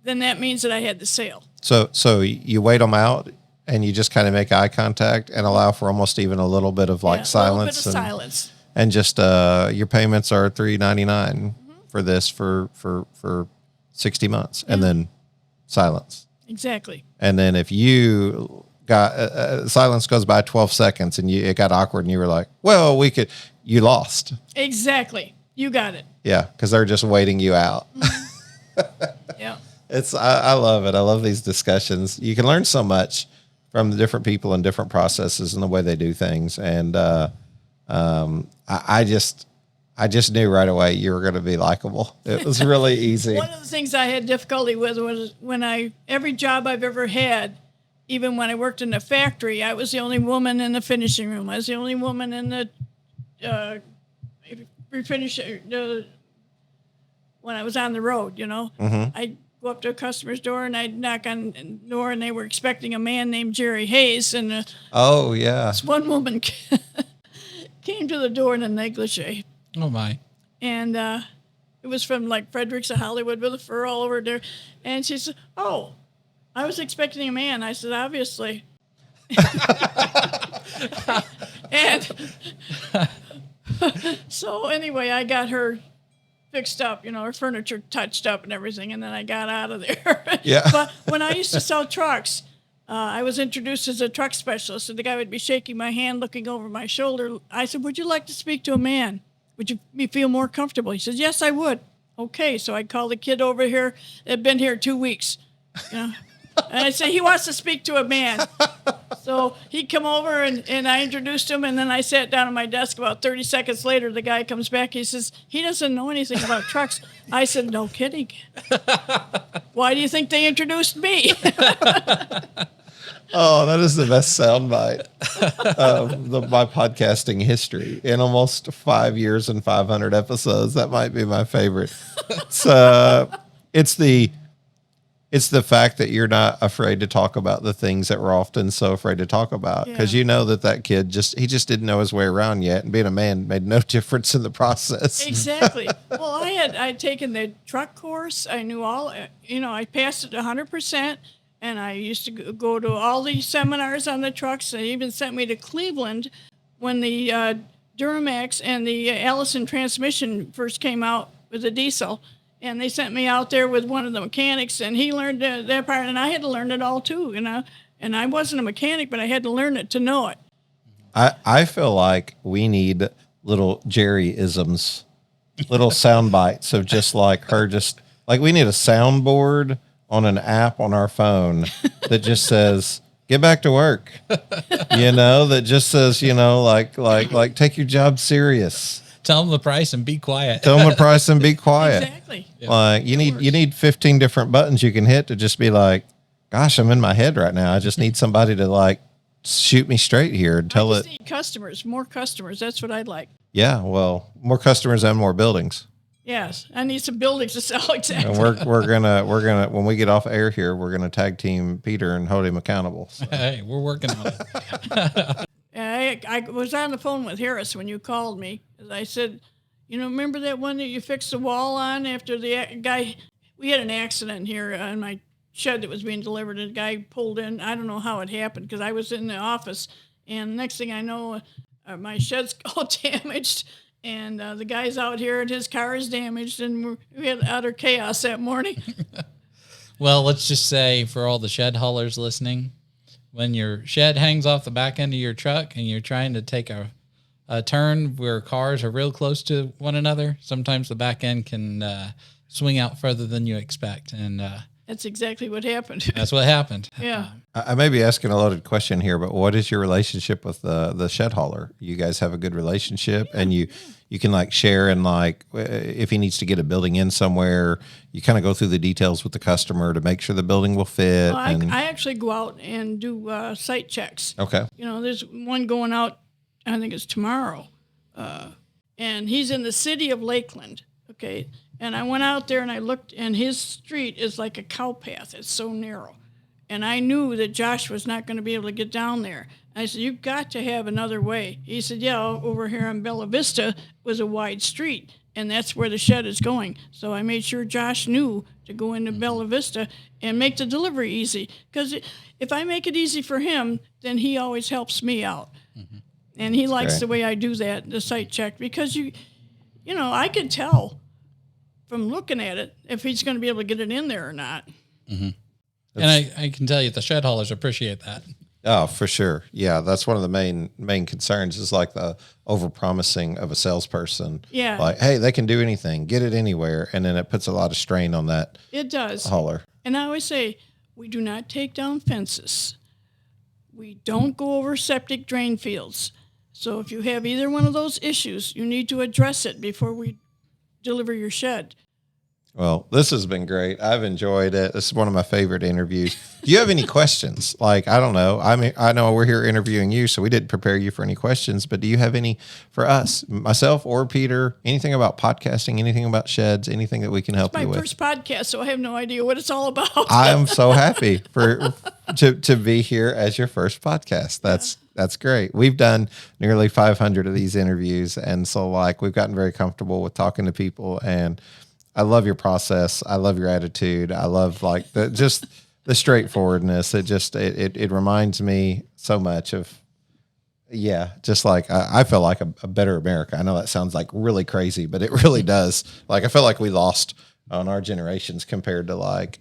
then that means that I had the sale. So you wait them out and you just kind of make eye contact and allow for almost even a little bit of like silence. A little bit of silence. And just your payments are $3.99 for this for 60 months, and then silence. Exactly. And then if you got silence goes by 12 seconds and it got awkward and you were like, well, you lost. Exactly. You got it. Yeah. Cause they're just waiting you out. Yeah. I love it. I love these discussions. You can learn so much from the different people and different processes and the way they do things. And, I just knew right away you were going to be likable. It was really easy. One of the things I had difficulty with was every job I've ever had, even when I worked in the factory, I was the only woman in the finishing room. I was the only woman in the refinish when I was on the road, I'd go up to a customer's door and I'd knock on the door and they were expecting a man named Jerri Hayes. And oh, yeah. this one woman came to the door in a negligee. Oh, my. And it was from like Fredericks of Hollywood with a fur all over there. And she said, oh, I was expecting a man. I said, obviously. And so anyway, I got her fixed up, her furniture touched up and everything. And then I got out of there. Yeah. But when I used to sell trucks, I was introduced as a truck specialist. And the guy would be shaking my hand, looking over my shoulder. I said, would you like to speak to a man? Would you feel more comfortable? He says, yes, I would. Okay, so I'd call the kid over here that had been here 2 weeks. And I'd say, he wants to speak to a man. So he'd come over and I introduced him, and then I sat down at my desk. About 30 seconds later, the guy comes back. He says, he doesn't know anything about trucks. I said, no kidding. Why do you think they introduced me? Oh, that is the best soundbite of my podcasting history. In almost 5 years and 500 episodes, that might be my favorite. It's the fact that you're not afraid to talk about the things that we're often so afraid to talk about, because you know that kid just didn't know his way around yet, and being a man made no difference in the process. Exactly. Well, I'd taken the truck course. I knew all. I passed it 100%. And I used to go to all these seminars on the trucks. They even sent me to Cleveland when the Duramax and the Allison transmission first came out with the diesel. And they sent me out there with one of the mechanics, and he learned that part, and I had to learn it all too, And I wasn't a mechanic, but I had to learn it to know it. I feel like we need little Jerry-isms, little sound bites of just like her, just like we need a soundboard on an app on our phone that just says, get back to work, that just says, like take your job serious. Tell them the price and be quiet. Tell them the price and be quiet. Exactly. Like you need 15 different buttons you can hit to just be like, gosh, I'm in my head right now. I just need somebody to like shoot me straight here and tell it. Need customers, more customers. That's what I'd like. Yeah. Well, more customers and more buildings. Yes, I need some buildings to sell. Exactly. And we're gonna when we get off air here, we're gonna tag team Peter and hold him accountable. So. Hey, we're working on it. I was on the phone with Harris when you called me. I said, remember that one that you fixed the wall on after the guy? We had an accident here on my shed that was being delivered, and the guy pulled in. I don't know how it happened because I was in the office, and next thing I know, my shed's all damaged, and the guy's out here and his car is damaged, and we had utter chaos that morning. Well, let's just say for all the shed haulers listening, when your shed hangs off the back end of your truck and you're trying to take a turn where cars are real close to one another, sometimes the back end can swing out further than you expect. And that's exactly what happened. That's what happened. Yeah. I may be asking a loaded question here, but what is your relationship with the shed hauler? You guys have a good relationship, and you can like share, and like if he needs to get a building in somewhere, you kind of go through the details with the customer to make sure the building will fit. Well, I actually go out and do site checks. Okay. There's one going out, I think it's tomorrow, and he's in the city of Lakeland. Okay. And I went out there and I looked, and his street is like a cow path. It's so narrow. And I knew that Josh was not going to be able to get down there. I said, you've got to have another way. He said, yeah, over here on Bella Vista was a wide street, and that's where the shed is going. So I made sure Josh knew to go into Bella Vista and make the delivery easy. Because if I make it easy for him, then he always helps me out. Mm-hmm. And he likes the way I do that, the site check, because I can tell from looking at it if he's going to be able to get it in there or not. Mm-hmm. And I can tell you the shed haulers appreciate that. Oh, for sure. Yeah, that's one of the main concerns is like the overpromising of a salesperson. Yeah. Like, hey, they can do anything, get it anywhere, and then it puts a lot of strain on that. It does. Hauler. And I always say, we do not take down fences. We don't go over septic drain fields. So if you have either one of those issues, you need to address it before we deliver your shed. Well, this has been great. I've enjoyed it. This is one of my favorite interviews. Do you have any questions? Like, I don't know. I mean, I know we're here interviewing you, so we didn't prepare you for any questions, but do you have any for us, myself or Peter, anything about podcasting, anything about sheds, anything that we can help you with? It's my first podcast, so I have no idea what it's all about. I am so happy to be here as your first podcast. That's great. We've done nearly 500 of these interviews, and so like we've gotten very comfortable with talking to people, and I love your process. I love your attitude. I love like the straightforwardness. It reminds me so much of, just like I feel like a better America. I know that sounds like really crazy, but it really does. Like I feel like we lost on our generations compared to like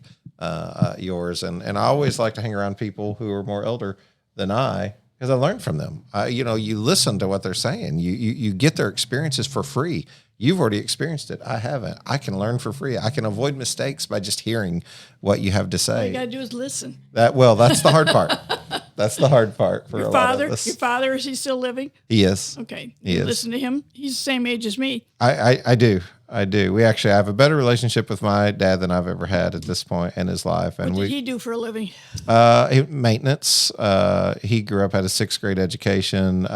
yours. And I always like to hang around people who are more elder than I, because I learn from them. You listen to what they're saying. You get their experiences for free. You've already experienced it. I haven't. I can learn for free. I can avoid mistakes by just hearing what you have to say. All you gotta do is listen. That's the hard part. That's the hard part for a lot of us. Your father, is he still living? He is. Okay. He is. Listen to him. He's the same age as me. I do. We actually have a better relationship with my dad than I've ever had at this point in his life. And what did he do for a living? Maintenance. He grew up, had a 6th grade education.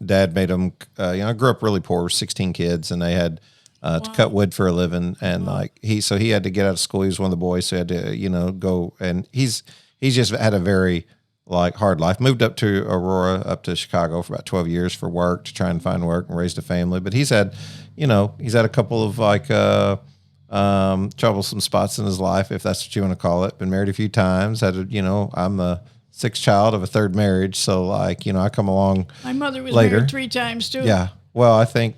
Dad made him, I grew up really poor, 16 kids, and they had to cut wood for a living. And he had to get out of school. He was one of the boys, so he had to, go. And he's just had a very hard life. Moved up to Aurora, up to Chicago for about 12 years for work, to try and find work and raised a family. But he's had a couple of troublesome spots in his life, if that's what you want to call it. Been married a few times. I'm the 6th child of a 3rd marriage, so I come along. My mother was later. married 3 times too. Yeah. Well, I think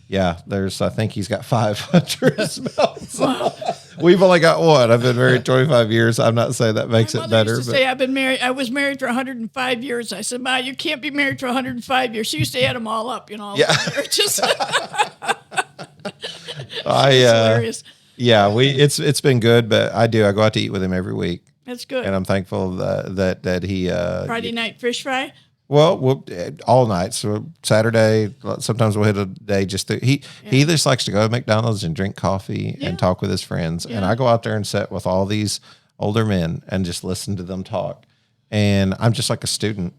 he's got 5 under his belt. So we've only got one. I've been married 25 years. I'm not saying that makes it better. Used to say I was married for 105 years. I said, Ma, you can't be married for 105 years. She used to add them all up, all the marriages. Hilarious. Yeah, it's been good, but I go out to eat with him every week. That's good. And I'm thankful that he Friday night fish fry. Well, all night. So Saturday, sometimes we'll hit a day he just likes to go to McDonald's and drink coffee and talk with his friends. Yeah. And I go out there and sit with all these older men and just listen to them talk. And I'm just like a student.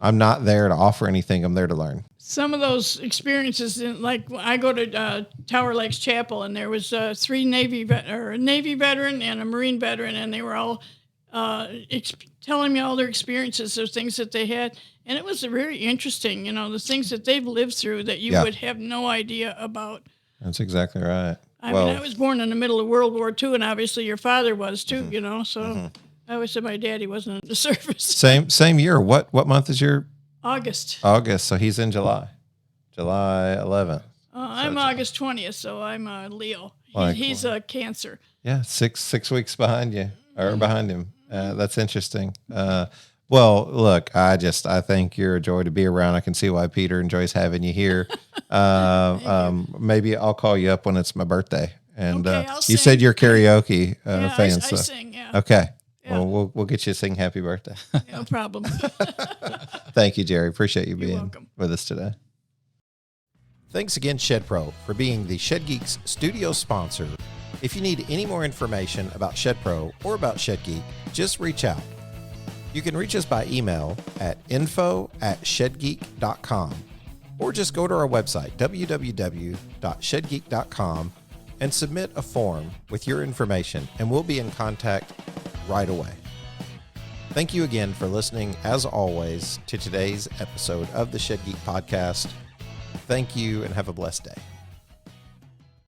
I'm not there to offer anything. I'm there to learn. Some of those experiences, like I go to Tower Lakes Chapel, and there was 3 a Navy veteran and a Marine veteran, and they were all telling me all their experiences, the things that they had. And it was very interesting, the things that they've lived through that you would have no idea about. That's exactly right. I mean, I was born in the middle of World War II, and obviously your father was too, so I always said my daddy wasn't in the service. Same year. What month is your? August. So he's in July 11th. I'm August 20th, so I'm Leo. He's a Cancer. Yeah, six weeks behind you, or behind him. That's interesting. Well, look, I think you're a joy to be around. I can see why Peter enjoys having you here. Maybe I'll call you up when it's my birthday. And okay, you said you're karaoke fan. I sing, yeah. Okay. Yeah. Well, we'll get you to sing happy birthday. No problem. Thank you, Jerry. Appreciate you being welcome. with us today. Thanks again, Shed Pro, for being the Shed Geeks studio sponsor. If you need any more information about Shed Pro or about Shed Geek, just reach out. You can reach us by email at info@shedgeek.com or just go to our website, www.shedgeek.com, and submit a form with your information, and we'll be in contact right away. Thank you again for listening, as always, to today's episode of the Shed Geek Podcast. Thank you and have a blessed day.